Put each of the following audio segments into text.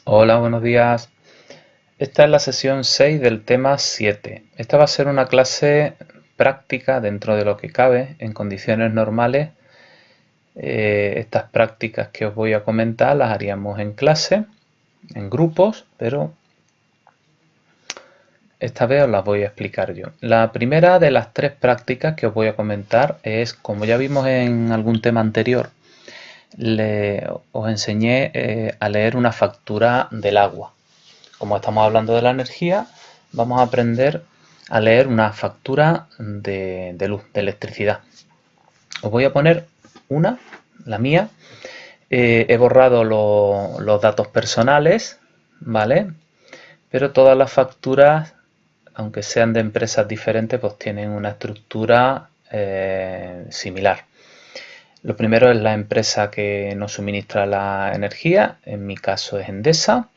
Hola, buenos días. Esta es la sesión 6 del tema 7. Esta va a ser una clase práctica dentro de lo que cabe en condiciones normales. Estas prácticas que os voy a comentar las haríamos en clase, en grupos, pero esta vez os las voy a explicar yo. La primera de las tres prácticas que os voy a comentar es, como ya vimos en algún tema anterior, os enseñé a leer una factura del agua. Como estamos hablando de la energía, vamos a aprender a leer una factura de luz, de electricidad. Os voy a poner una, la mía. He borrado los datos personales, ¿vale? Pero todas las facturas, aunque sean de empresas diferentes, pues tienen una estructura similar. Lo primero es la empresa que nos suministra la energía, en mi caso es Endesa.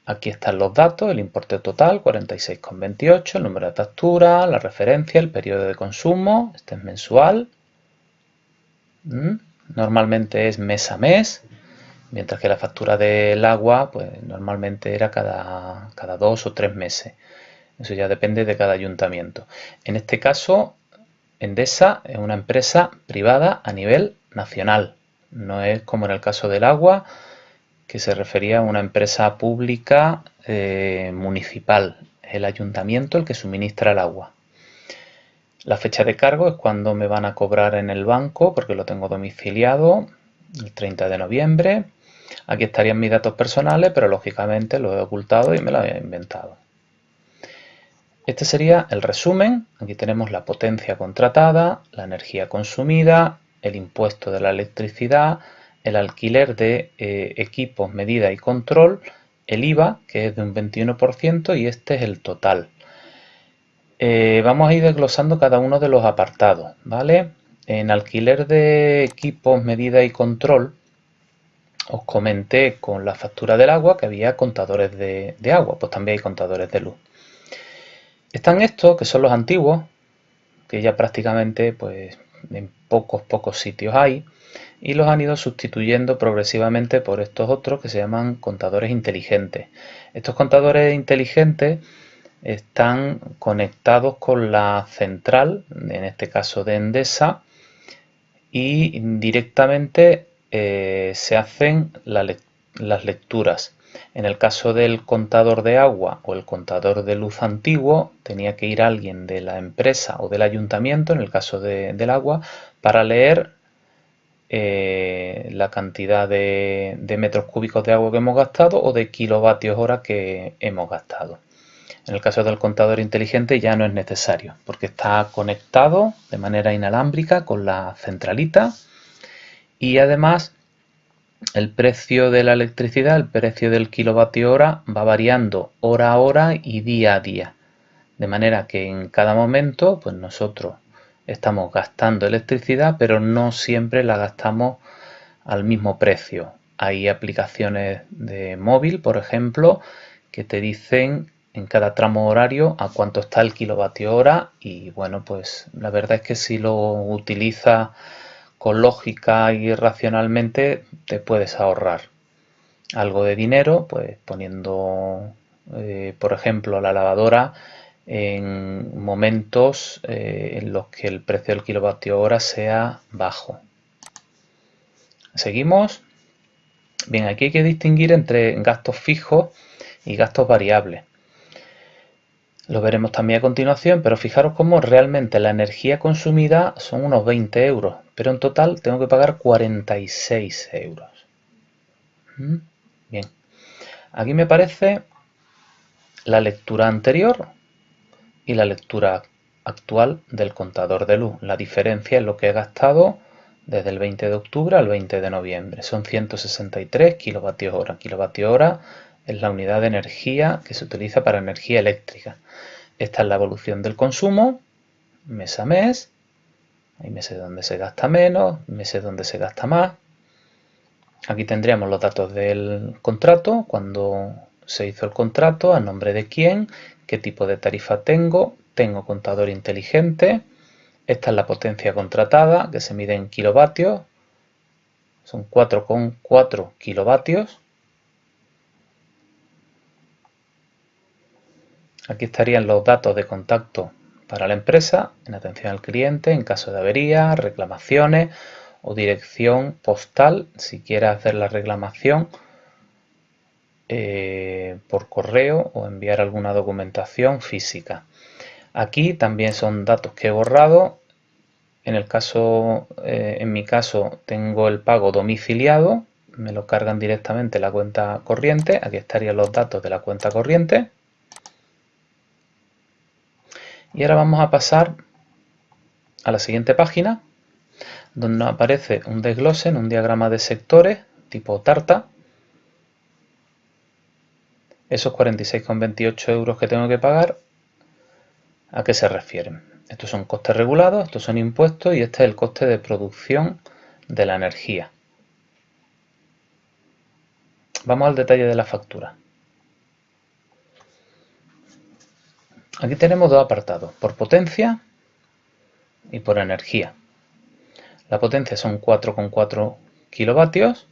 Aquí están los datos, el importe total 46,28, el número de factura, la referencia, el periodo de consumo, este es mensual. Normalmente es mes a mes, mientras que la factura del agua pues normalmente era cada 2 o 3 meses. Eso ya depende de cada ayuntamiento. En este caso, Endesa es una empresa privada a nivel nacional. No es como en el caso del agua, que se refería a una empresa pública municipal, el ayuntamiento el que suministra el agua. La fecha de cargo es cuando me van a cobrar en el banco, porque lo tengo domiciliado, el 30 de noviembre. Aquí estarían mis datos personales, pero lógicamente lo he ocultado y me lo he inventado. Este sería el resumen. Aquí tenemos la potencia contratada, la energía consumida, el impuesto de la electricidad, el alquiler de equipos, medida y control, el IVA, que es de un 21%, y este es el total. Vamos a ir desglosando cada uno de los apartados, ¿vale? En alquiler de equipos, medida y control, os comenté con la factura del agua que había contadores de agua, pues también hay contadores de luz. Están estos, que son los antiguos, que ya prácticamente pues en pocos sitios hay, y los han ido sustituyendo progresivamente por estos otros que se llaman contadores inteligentes. Estos contadores inteligentes están conectados con la central, en este caso de Endesa, y directamente se hacen las lecturas. En el caso del contador de agua o el contador de luz antiguo, tenía que ir alguien de la empresa o del ayuntamiento, en el caso del agua, para leer la cantidad de metros cúbicos de agua que hemos gastado o de kilovatios hora que hemos gastado. En el caso del contador inteligente ya no es necesario, porque está conectado de manera inalámbrica con la centralita, y además el precio de la electricidad, el precio del kilovatio hora, va variando hora a hora y día a día. De manera que en cada momento pues nosotros estamos gastando electricidad, pero no siempre la gastamos al mismo precio. Hay aplicaciones de móvil, por ejemplo, que te dicen en cada tramo horario a cuánto está el kilovatio hora, y bueno, pues la verdad es que si lo utilizas con lógica y racionalmente te puedes ahorrar algo de dinero, pues poniendo, por ejemplo, la lavadora en momentos en los que el precio del kilovatio hora sea bajo. Seguimos. Bien, aquí hay que distinguir entre gastos fijos y gastos variables. Lo veremos también a continuación, pero fijaros cómo realmente la energía consumida son unos 20 euros, pero en total tengo que pagar 46 euros. Bien, aquí me parece la lectura anterior y la lectura actual del contador de luz. La diferencia es lo que he gastado desde el 20 de octubre al 20 de noviembre. Son 163 kilovatios hora. Kilovatio hora es la unidad de energía que se utiliza para energía eléctrica. Esta es la evolución del consumo, mes a mes. Hay meses donde se gasta menos, meses donde se gasta más. Aquí tendríamos los datos del contrato, cuando se hizo el contrato, a nombre de quién, qué tipo de tarifa tengo contador inteligente. Esta es la potencia contratada, que se mide en kilovatios, son 4,4 kilovatios. Aquí estarían los datos de contacto para la empresa, en atención al cliente, en caso de avería, reclamaciones o dirección postal, si quiere hacer la reclamación por correo o enviar alguna documentación física. Aquí también son datos que he borrado. En mi caso tengo el pago domiciliado, me lo cargan directamente la cuenta corriente. Aquí estarían los datos de la cuenta corriente. Y ahora vamos a pasar a la siguiente página, donde nos aparece un desglose en un diagrama de sectores tipo tarta. Esos 46,28 euros que tengo que pagar, ¿a qué se refieren? Estos son costes regulados, estos son impuestos y este es el coste de producción de la energía. Vamos al detalle de la factura. Aquí tenemos dos apartados, por potencia y por energía. La potencia son 4,4 kilovatios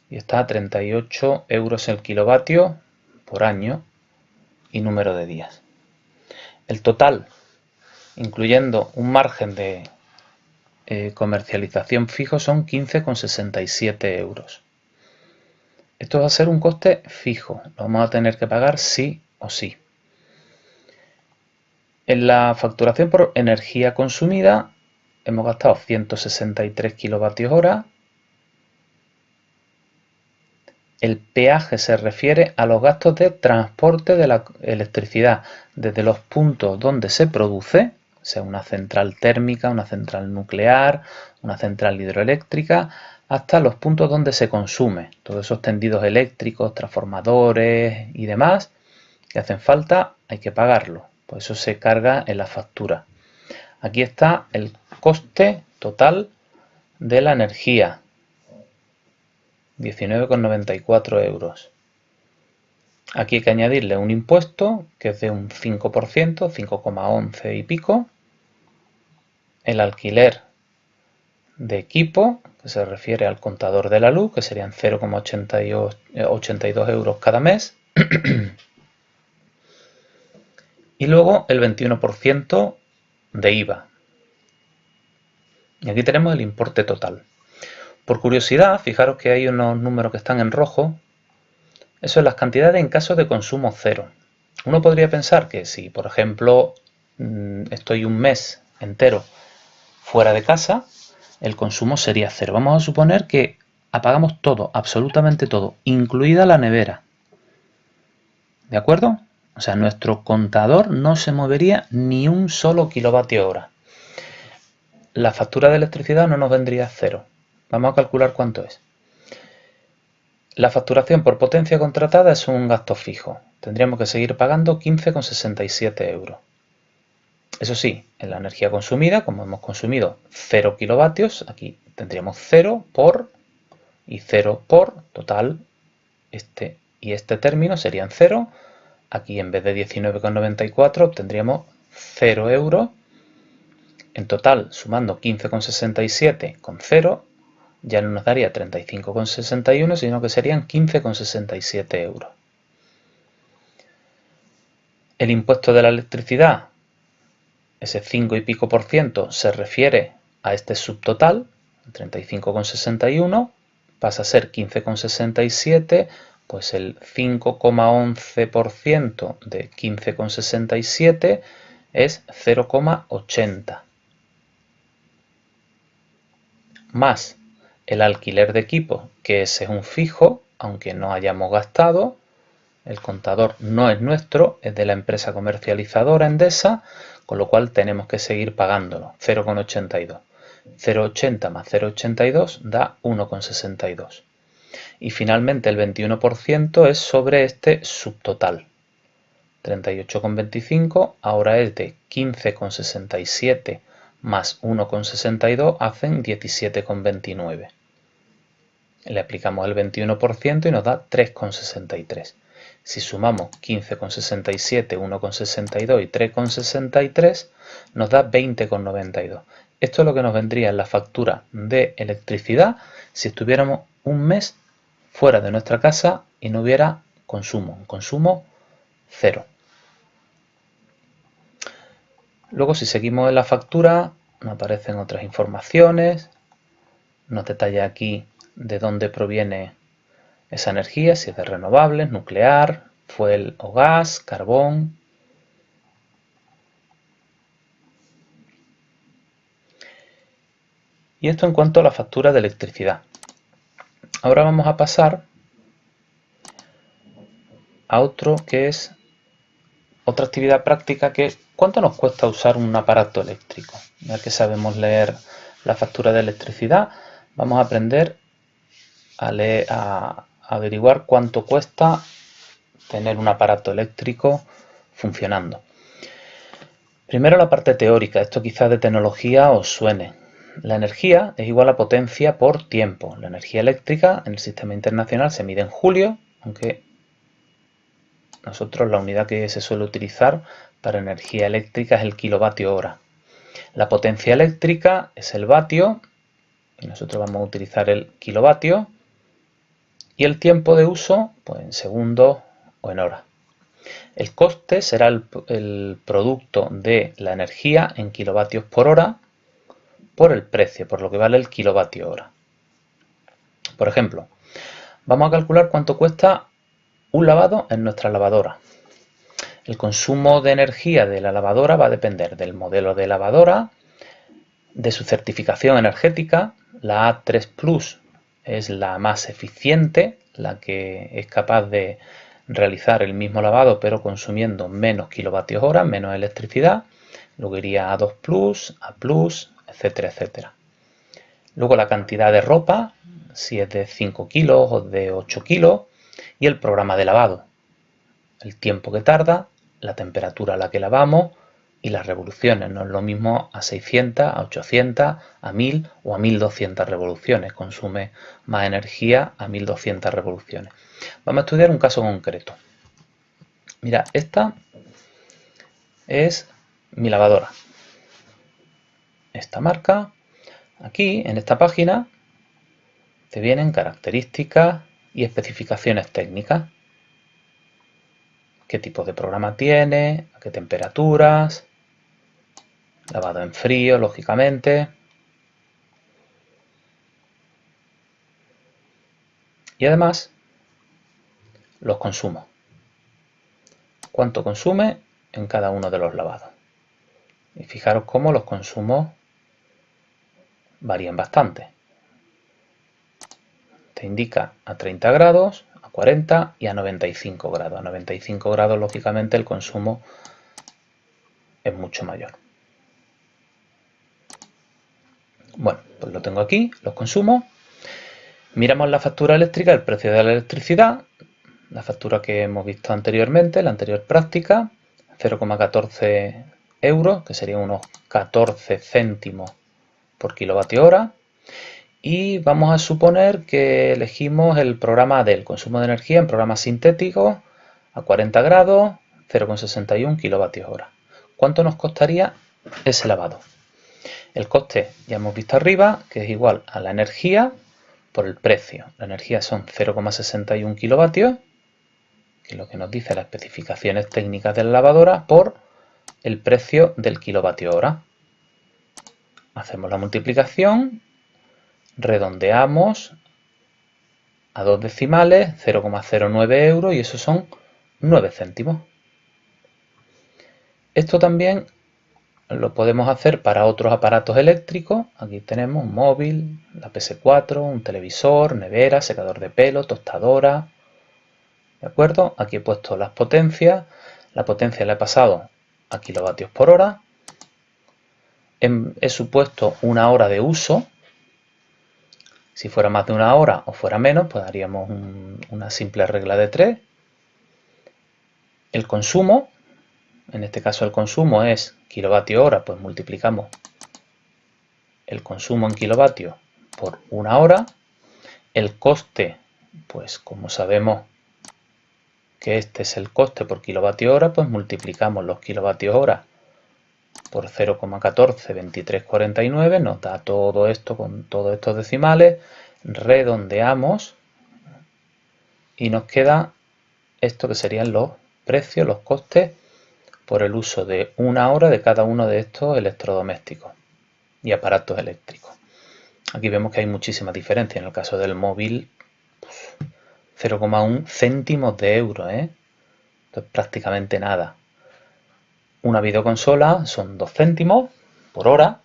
y está a 38 euros el kilovatio por año y número de días. El total, incluyendo un margen de comercialización fijo, son 15,67 euros. Esto va a ser un coste fijo, lo vamos a tener que pagar sí o sí. En la facturación por energía consumida hemos gastado 163 kilovatios hora. El peaje se refiere a los gastos de transporte de la electricidad desde los puntos donde se produce, sea una central térmica, una central nuclear, una central hidroeléctrica, hasta los puntos donde se consume. Todos esos tendidos eléctricos, transformadores y demás que hacen falta, hay que pagarlo. Por eso se carga en la factura. Aquí está el coste total de la energía. 19,94 euros. Aquí hay que añadirle un impuesto que es de un 5%, 5,11 y pico. El alquiler de equipo, que se refiere al contador de la luz, que serían 0,82 euros cada mes. Y luego el 21% de IVA. Y aquí tenemos el importe total. Por curiosidad, fijaros que hay unos números que están en rojo. Eso es las cantidades en caso de consumo cero. Uno podría pensar que si, por ejemplo, estoy un mes entero fuera de casa, el consumo sería cero. Vamos a suponer que apagamos todo, absolutamente todo, incluida la nevera. ¿De acuerdo? O sea, nuestro contador no se movería ni un solo kilovatio hora. La factura de electricidad no nos vendría a cero. Vamos a calcular cuánto es. La facturación por potencia contratada es un gasto fijo. Tendríamos que seguir pagando 15,67 euros. Eso sí, en la energía consumida, como hemos consumido 0 kilovatios, aquí tendríamos 0 por y 0 por, total, este y este término serían 0. Aquí en vez de 19,94 obtendríamos 0 euros. En total, sumando 15,67 con 0, ya no nos daría 35,61, sino que serían 15,67 euros. El impuesto de la electricidad, ese 5 y pico por ciento, se refiere a este subtotal, 35,61, pasa a ser 15,67, pues el 5,11% de 15,67 es 0,80. Más el alquiler de equipo, que ese es un fijo, aunque no hayamos gastado. El contador no es nuestro, es de la empresa comercializadora Endesa, con lo cual tenemos que seguir pagándolo, 0,82. 0,80 más 0,82 da 1,62. Y finalmente el 21% es sobre este subtotal. 38,25 ahora es de 15,67 más 1,62 hacen 17,29. Le aplicamos el 21% y nos da 3,63. Si sumamos 15,67, 1,62 y 3,63 nos da 20,92. Esto es lo que nos vendría en la factura de electricidad si estuviéramos un mes fuera de nuestra casa y no hubiera consumo, cero. Luego, si seguimos en la factura, nos aparecen otras informaciones, nos detalla aquí de dónde proviene esa energía, si es de renovables, nuclear, fuel o gas, carbón. Y esto en cuanto a la factura de electricidad. Ahora vamos a pasar a otro que es otra actividad práctica, que es ¿cuánto nos cuesta usar un aparato eléctrico? Ya que sabemos leer la factura de electricidad, vamos a aprender a averiguar cuánto cuesta tener un aparato eléctrico funcionando. Primero la parte teórica, esto quizás de tecnología os suene. La energía es igual a potencia por tiempo. La energía eléctrica en el sistema internacional se mide en julio, aunque nosotros la unidad que se suele utilizar para energía eléctrica es el kilovatio hora. La potencia eléctrica es el vatio, y nosotros vamos a utilizar el kilovatio, y el tiempo de uso pues en segundos o en horas. El coste será el producto de la energía en kilovatios por hora por el precio, por lo que vale el kilovatio hora. Por ejemplo, vamos a calcular cuánto cuesta un lavado en nuestra lavadora. El consumo de energía de la lavadora va a depender del modelo de lavadora, de su certificación energética. La A3 Plus es la más eficiente, la que es capaz de realizar el mismo lavado pero consumiendo menos kilovatios hora, menos electricidad. Luego iría A2 Plus, A Plus, etcétera, etcétera. Luego la cantidad de ropa, si es de 5 kilos o de 8 kilos, y el programa de lavado, el tiempo que tarda, la temperatura a la que lavamos y las revoluciones. No es lo mismo a 600, a 800, a 1000 o a 1200 revoluciones. Consume más energía a 1200 revoluciones. Vamos a estudiar un caso concreto. Mira, esta es mi lavadora. Esta marca, aquí en esta página, te vienen características y especificaciones técnicas. Qué tipo de programa tiene, a qué temperaturas, lavado en frío, lógicamente. Y además, los consumos. Cuánto consume en cada uno de los lavados. Y fijaros cómo los consumos varían bastante. Te indica a 30 grados, a 40 y a 95 grados. A 95 grados, lógicamente, el consumo es mucho mayor. Bueno, pues lo tengo aquí, los consumos. Miramos la factura eléctrica, el precio de la electricidad, la factura que hemos visto anteriormente, la anterior práctica, 0,14 euros, que serían unos 14 céntimos por kilovatio hora. Y vamos a suponer que elegimos el programa del consumo de energía en programa sintético a 40 grados, 0,61 kilovatios hora. ¿Cuánto nos costaría ese lavado? El coste ya hemos visto arriba, que es igual a la energía por el precio. La energía son 0,61 kilovatios, que es lo que nos dice las especificaciones técnicas de la lavadora, por el precio del kilovatio hora. Hacemos la multiplicación, redondeamos a dos decimales, 0,09 euros, y eso son 9 céntimos. Esto también lo podemos hacer para otros aparatos eléctricos. Aquí tenemos un móvil, la PS4, un televisor, nevera, secador de pelo, tostadora. ¿De acuerdo? Aquí he puesto las potencias. La potencia la he pasado a kilovatios por hora. He supuesto una hora de uso. Si fuera más de una hora o fuera menos, pues haríamos una simple regla de 3. El consumo, en este caso el consumo es kilovatio hora, pues multiplicamos el consumo en kilovatios por una hora. El coste, pues como sabemos que este es el coste por kilovatio hora, pues multiplicamos los kilovatios hora por 0,142349, nos da todo esto con todos estos decimales, redondeamos y nos queda esto que serían los precios, los costes por el uso de 1 hora de cada uno de estos electrodomésticos y aparatos eléctricos. Aquí vemos que hay muchísimas diferencias. En el caso del móvil, 0,1 céntimos de euro, Esto es prácticamente nada. Una videoconsola son 2 céntimos por hora.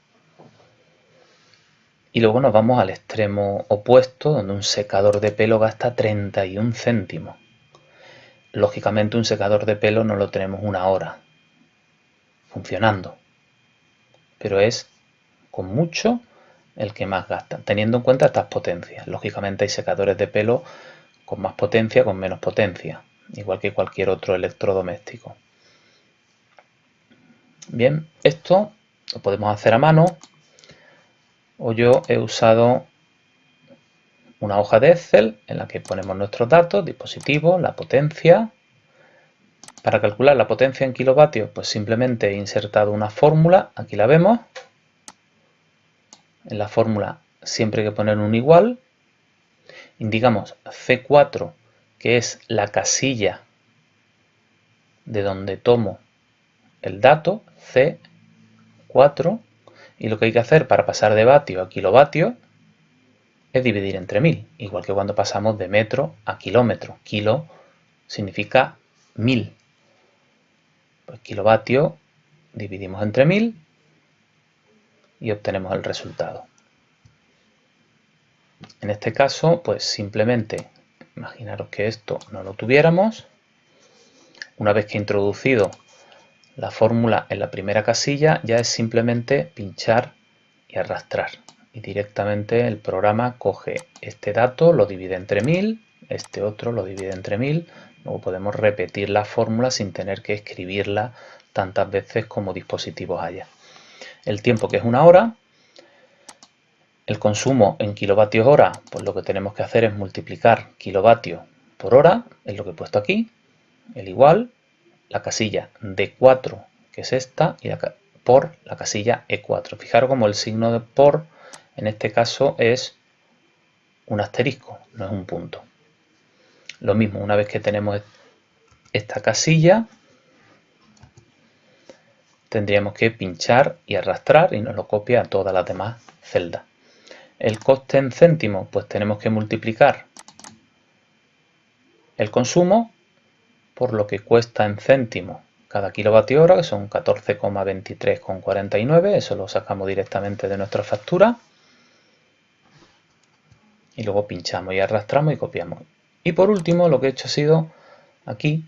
Y luego nos vamos al extremo opuesto, donde un secador de pelo gasta 31 céntimos. Lógicamente un secador de pelo no lo tenemos 1 hora funcionando, pero es con mucho el que más gasta, teniendo en cuenta estas potencias. Lógicamente hay secadores de pelo con más potencia, con menos potencia, igual que cualquier otro electrodoméstico. Bien, esto lo podemos hacer a mano, o yo he usado una hoja de Excel en la que ponemos nuestros datos, dispositivo, la potencia. Para calcular la potencia en kilovatios, pues simplemente he insertado una fórmula, aquí la vemos. En la fórmula siempre hay que poner un igual. Indicamos C4, que es la casilla de donde tomo el dato, C4, y lo que hay que hacer para pasar de vatio a kilovatio es dividir entre 1000, igual que cuando pasamos de metro a kilómetro. Kilo significa 1000. Pues kilovatio dividimos entre 1000 y obtenemos el resultado. En este caso, pues simplemente, imaginaros que esto no lo tuviéramos. Una vez que he introducido la fórmula en la primera casilla, ya es simplemente pinchar y arrastrar. Y directamente el programa coge este dato, lo divide entre 1000, este otro lo divide entre 1000. Luego podemos repetir la fórmula sin tener que escribirla tantas veces como dispositivos haya. El tiempo, que es 1 hora. El consumo en kilovatios hora, pues lo que tenemos que hacer es multiplicar kilovatios por hora, es lo que he puesto aquí, el igual, la casilla D4, que es esta, y por la casilla E4. Fijaros como el signo de por, en este caso, es un asterisco, no es un punto. Lo mismo, una vez que tenemos esta casilla, tendríamos que pinchar y arrastrar y nos lo copia a todas las demás celdas. El coste en céntimos, pues tenemos que multiplicar el consumo por lo que cuesta en céntimos cada kilovatio hora, que son 14,23,49, eso lo sacamos directamente de nuestra factura. Y luego pinchamos y arrastramos y copiamos. Y por último, lo que he hecho ha sido aquí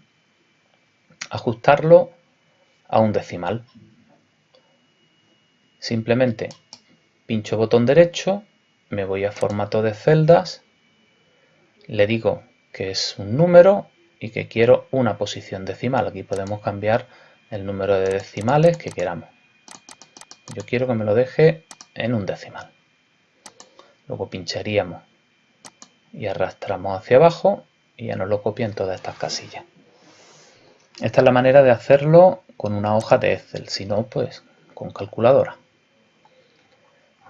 ajustarlo a un decimal. Simplemente pincho botón derecho, me voy a formato de celdas, le digo que es un número y que quiero una posición decimal. Aquí podemos cambiar el número de decimales que queramos. Yo quiero que me lo deje en un decimal. Luego pincharíamos y arrastramos hacia abajo y ya nos lo copia en todas estas casillas. Esta es la manera de hacerlo con una hoja de Excel, si no, pues con calculadora.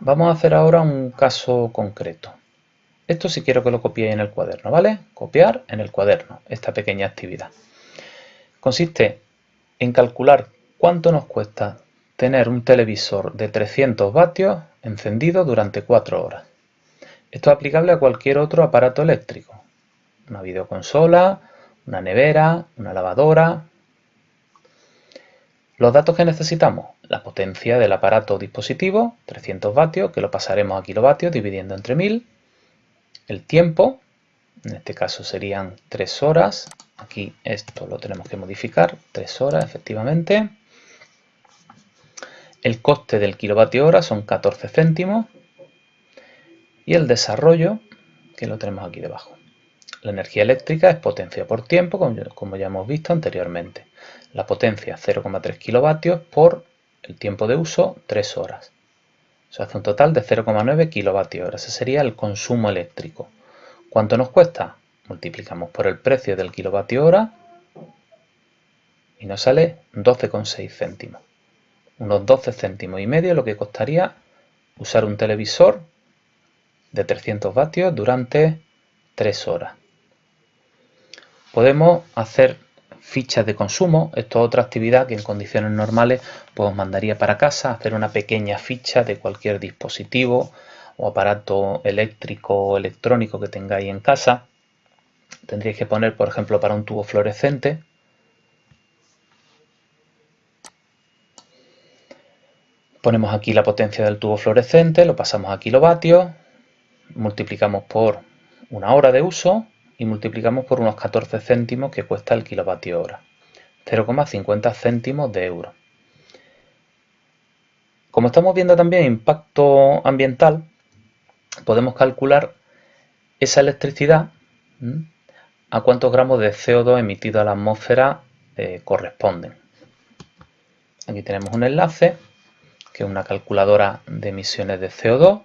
Vamos a hacer ahora un caso concreto. Esto sí quiero que lo copiéis en el cuaderno, ¿vale? Copiar en el cuaderno, esta pequeña actividad. Consiste en calcular cuánto nos cuesta tener un televisor de 300 vatios encendido durante 4 horas. Esto es aplicable a cualquier otro aparato eléctrico. Una videoconsola, una nevera, una lavadora. Los datos que necesitamos: la potencia del aparato o dispositivo, 300 vatios, que lo pasaremos a kilovatios dividiendo entre 1000. El tiempo, en este caso serían 3 horas. Aquí esto lo tenemos que modificar, 3 horas efectivamente. El coste del kilovatio hora son 14 céntimos. Y el desarrollo, que lo tenemos aquí debajo. La energía eléctrica es potencia por tiempo, como ya hemos visto anteriormente. La potencia 0,3 kilovatios por el tiempo de uso, 3 horas. Eso hace un total de 0,9 kilovatios hora. Ese sería el consumo eléctrico. ¿Cuánto nos cuesta? Multiplicamos por el precio del kilovatio hora y nos sale 12,6 céntimos. Unos 12 céntimos y medio lo que costaría usar un televisor de 300 vatios durante 3 horas. Podemos hacer fichas de consumo. Esto es otra actividad que en condiciones normales pues os mandaría para casa, hacer una pequeña ficha de cualquier dispositivo o aparato eléctrico o electrónico que tengáis en casa. Tendríais que poner, por ejemplo, para un tubo fluorescente, ponemos aquí la potencia del tubo fluorescente, lo pasamos a kilovatios, multiplicamos por una hora de uso y multiplicamos por unos 14 céntimos que cuesta el kilovatio hora. 0,50 céntimos de euro. Como estamos viendo también impacto ambiental, podemos calcular esa electricidad a cuántos gramos de CO2 emitido a la atmósfera corresponden. Aquí tenemos un enlace que es una calculadora de emisiones de CO2.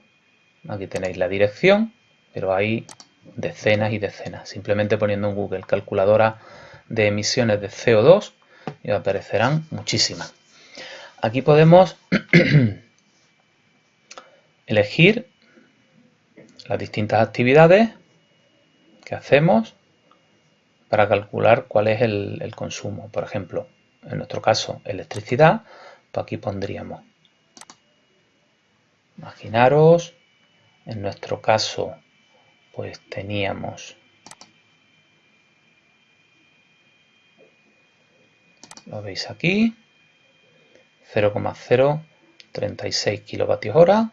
Aquí tenéis la dirección, pero hay decenas y decenas. Simplemente poniendo en Google calculadora de emisiones de CO2 y aparecerán muchísimas. Aquí podemos elegir las distintas actividades que hacemos para calcular cuál es el consumo. Por ejemplo, en nuestro caso, electricidad, pues aquí pondríamos. Imaginaros, en nuestro caso, pues teníamos, lo veis aquí, 0,036 kilovatios hora.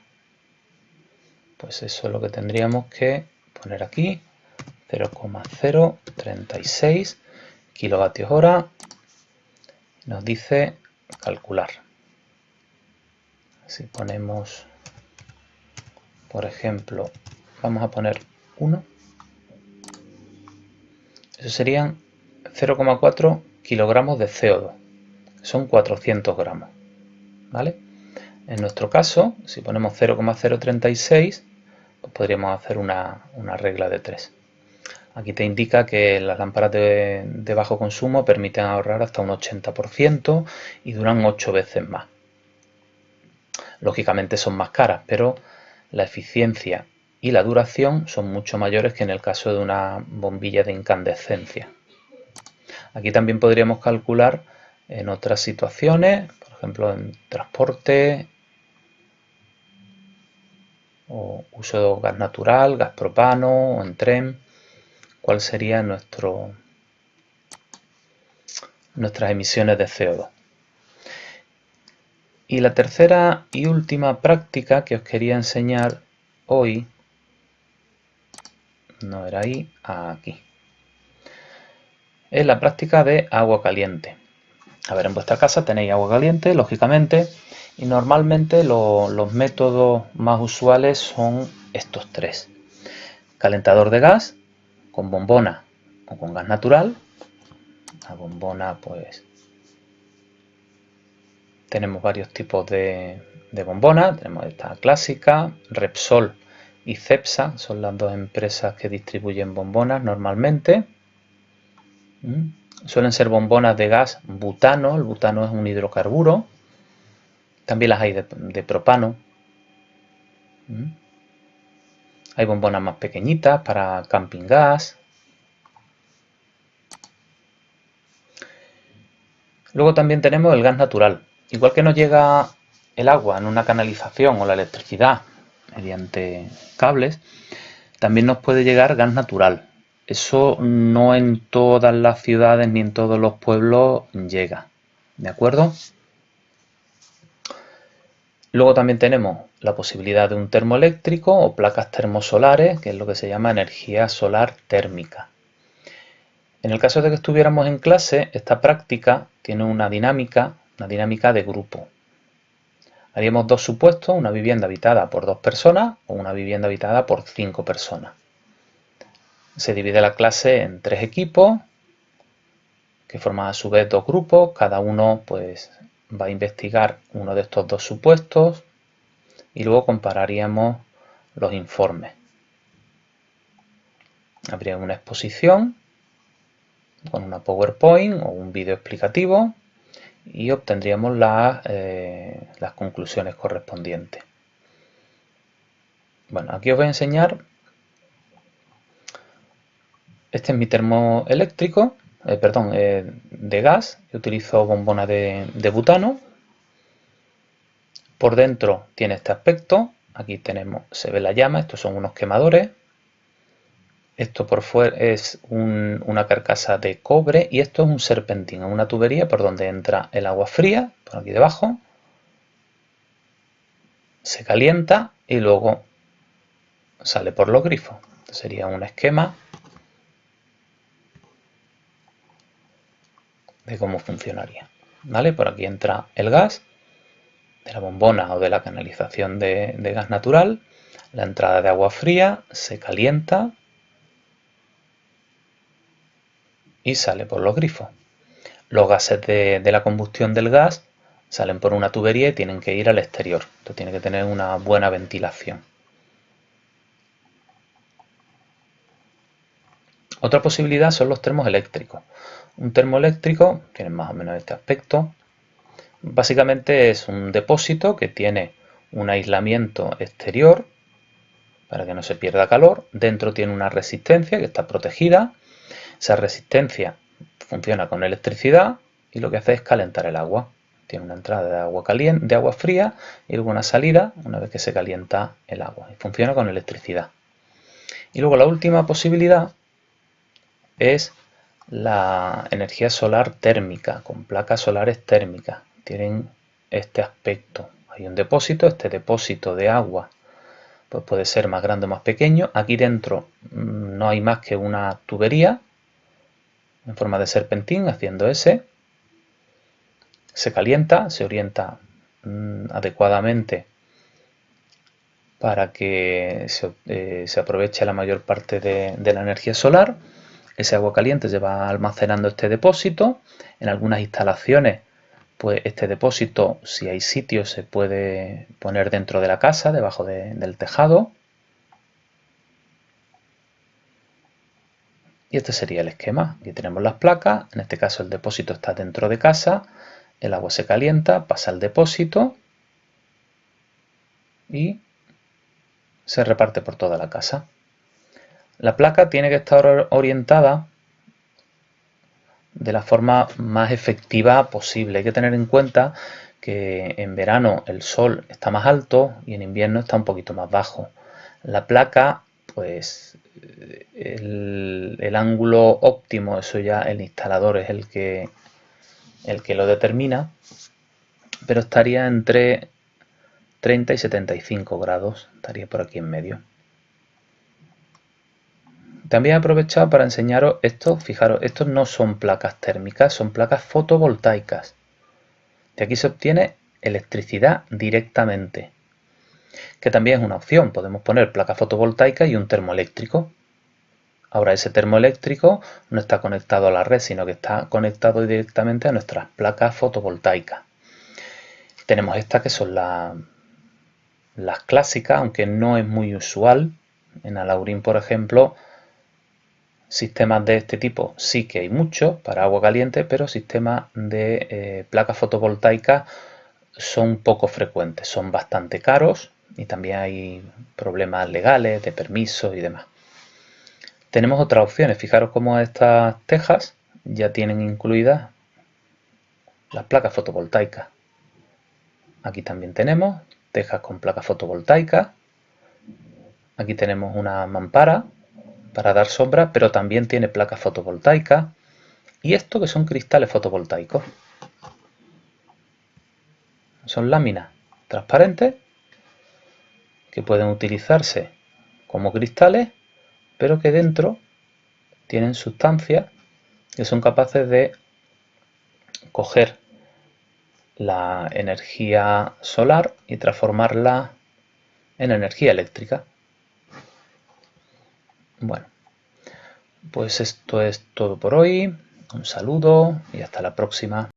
Pues eso es lo que tendríamos que poner aquí, 0,036 kilovatios hora. Nos dice calcular. Si ponemos, por ejemplo, vamos a poner 1, eso serían 0,4 kilogramos de CO2, son 400 gramos, ¿vale? En nuestro caso, si ponemos 0,036, pues podríamos hacer una regla de 3. Aquí te indica que las lámparas de bajo consumo permiten ahorrar hasta un 80% y duran 8 veces más. Lógicamente son más caras, pero la eficiencia y la duración son mucho mayores que en el caso de una bombilla de incandescencia. Aquí también podríamos calcular en otras situaciones, por ejemplo en transporte o uso de gas natural, gas propano o en tren, cuál sería nuestras emisiones de CO2. Y la tercera y última práctica que os quería enseñar hoy, no era ahí, aquí, es la práctica de agua caliente. A ver, en vuestra casa tenéis agua caliente, lógicamente, y normalmente los métodos más usuales son estos tres. Calentador de gas, con bombona o con gas natural. La bombona, pues, tenemos varios tipos de bombonas. Tenemos esta clásica, Repsol y Cepsa, son las dos empresas que distribuyen bombonas normalmente. Suelen ser bombonas de gas butano, el butano es un hidrocarburo. También las hay de propano. Hay bombonas más pequeñitas para camping gas. Luego también tenemos el gas natural. Igual que nos llega el agua en una canalización o la electricidad mediante cables, también nos puede llegar gas natural. Eso no en todas las ciudades ni en todos los pueblos llega, ¿de acuerdo? Luego también tenemos la posibilidad de un termoeléctrico o placas termosolares, que es lo que se llama energía solar térmica. En el caso de que estuviéramos en clase, esta práctica tiene una dinámica de grupo. Haríamos dos supuestos, una vivienda habitada por 2 personas o una vivienda habitada por 5 personas. Se divide la clase en 3 equipos, que forman a su vez 2 grupos, cada uno pues va a investigar uno de estos 2 supuestos y luego compararíamos los informes. Habría una exposición con una PowerPoint o un vídeo explicativo y obtendríamos las conclusiones correspondientes. Bueno, aquí os voy a enseñar. Este es mi termoeléctrico. de gas. Yo utilizo bombona de butano. Por dentro tiene este aspecto. Aquí se ve la llama, estos son unos quemadores. Esto por fuera es una carcasa de cobre y esto es un serpentín, una tubería por donde entra el agua fría, por aquí debajo. Se calienta y luego sale por los grifos. Este sería un esquema de cómo funcionaría. ¿Vale? Por aquí entra el gas de la bombona o de la canalización de gas natural. La entrada de agua fría se calienta y sale por los grifos. Los gases de la combustión del gas salen por una tubería y tienen que ir al exterior. Esto tiene que tener una buena ventilación. Otra posibilidad son los termoeléctricos. Un termoeléctrico tiene más o menos este aspecto. Básicamente es un depósito que tiene un aislamiento exterior para que no se pierda calor. Dentro tiene una resistencia que está protegida. Esa resistencia funciona con electricidad y lo que hace es calentar el agua. Tiene una entrada de agua caliente, de agua fría y luego una salida una vez que se calienta el agua. Y funciona con electricidad. Y luego la última posibilidad es la energía solar térmica, con placas solares térmicas. Tienen este aspecto. Hay un depósito, este depósito de agua pues puede ser más grande o más pequeño. Aquí dentro no hay más que una tubería en forma de serpentín haciendo ese. Se calienta, se orienta adecuadamente para que se aproveche la mayor parte de la energía solar. Ese agua caliente se va almacenando este depósito. En algunas instalaciones, pues este depósito, si hay sitio, se puede poner dentro de la casa, debajo del tejado. Y este sería el esquema. Aquí tenemos las placas, en este caso el depósito está dentro de casa, el agua se calienta, pasa al depósito y se reparte por toda la casa. La placa tiene que estar orientada de la forma más efectiva posible. Hay que tener en cuenta que en verano el sol está más alto y en invierno está un poquito más bajo. La placa, pues el ángulo óptimo, eso ya el instalador es el que lo determina, pero estaría entre 30 y 75 grados, estaría por aquí en medio. También he aprovechado para enseñaros esto. Fijaros, estos no son placas térmicas, son placas fotovoltaicas. De aquí se obtiene electricidad directamente, que también es una opción. Podemos poner placa fotovoltaica y un termoeléctrico. Ahora ese termoeléctrico no está conectado a la red, sino que está conectado directamente a nuestras placas fotovoltaicas. Tenemos estas que son las clásicas, aunque no es muy usual. En Alaurín, por ejemplo, sistemas de este tipo sí que hay muchos para agua caliente, pero sistemas de placas fotovoltaicas son poco frecuentes, son bastante caros y también hay problemas legales de permisos y demás. Tenemos otras opciones. Fijaros cómo estas tejas ya tienen incluidas las placas fotovoltaicas. Aquí también tenemos tejas con placas fotovoltaicas. Aquí tenemos una mampara para dar sombra, pero también tiene placas fotovoltaicas. Y esto que son cristales fotovoltaicos. Son láminas transparentes que pueden utilizarse como cristales, pero que dentro tienen sustancias que son capaces de coger la energía solar y transformarla en energía eléctrica. Bueno, pues esto es todo por hoy. Un saludo y hasta la próxima.